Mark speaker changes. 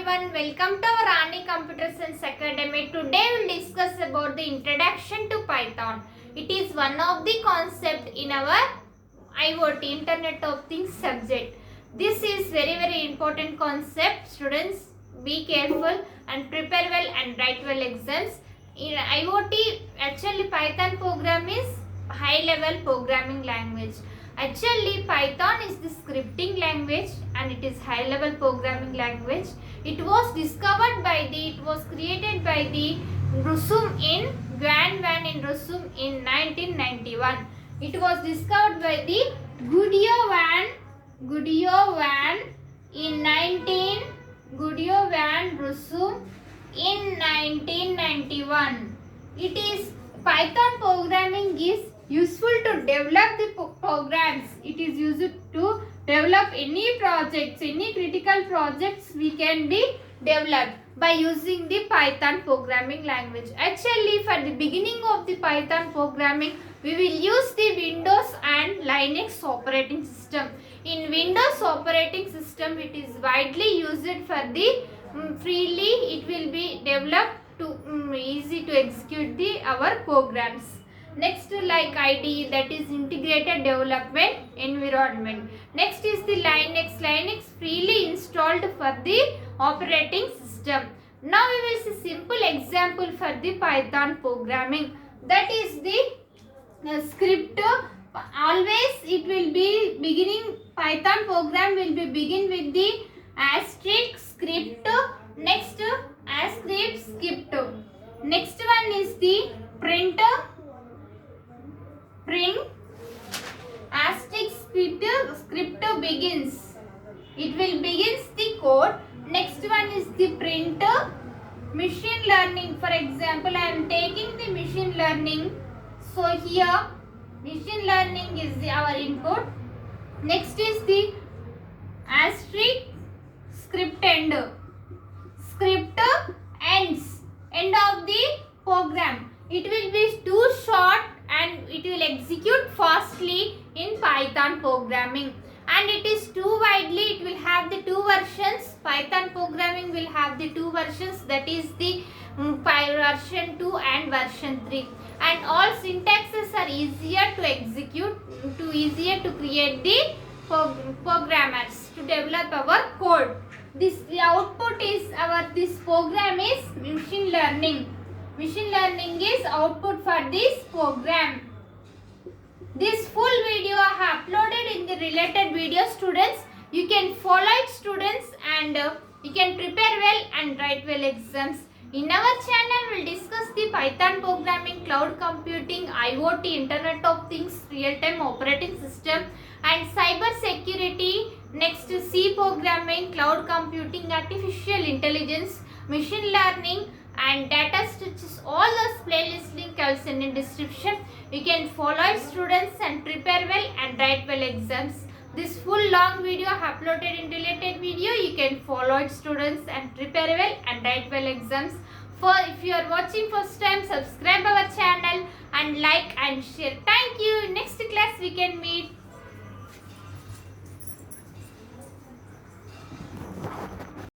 Speaker 1: everyone, welcome to our Rani Computer Science Academy. Today we will discuss about the introduction to Python. It is one of the concept in our IoT, Internet of Things subject. This is very important concept. Students, be careful and prepare well and write well exams. In IoT, actually Python program is high level programming language. Actually, Python is the scripting language and it is high level programming language. It was created by the Rusum in Guan Van in Rusum in 1991. It was discovered by the Gudio Van Rusum in 1991. It is Python programming is useful to develop the programs. It is used to develop any projects, any critical projects we can be developed by using the Python programming language. Actually, for the beginning of the Python programming, we will use the Windows and Linux operating system. In Windows operating system, it is widely used for the freely. It will be developed to easy to execute our programs. Next, like IDE, that is Integrated Development Environment. Next is the Linux. Linux freely installed for the operating system. Now we will see simple example for the Python programming. That is the script. Always it will be beginning. Python program will be begin with the asterisk script. Next asterisk script. Next one is the print asterisk script begins. It will begins the code. Next one is the print machine learning. For example, I am taking the machine learning. So here machine learning is our input. Next is the asterisk script end. Script ends. End of the program. It will be too short and it will execute fastly in Python programming, and it is too widely. It will have the two versions. Python programming will have the two versions, that is the version 2 and version 3, and all syntaxes are easier to execute, easier to create the programmers to develop our code. The output is this program is machine learning. Machine learning is output for this program. This full video I have uploaded in the related video, students. You can follow it, students, and you can prepare well and write well exams. In our channel, we will discuss the Python programming, cloud computing, IoT, Internet of Things, real-time operating system, and cyber security. Next, C programming, cloud computing, artificial intelligence, machine learning, and data structures. All those playlist link I will send in description. You can follow it, students, and prepare well and write well exams. This full long video I have uploaded in related video. You can follow it, students, and prepare well and write well exams. If you are watching first time, subscribe our channel and like and share. Thank you. Next class we can meet.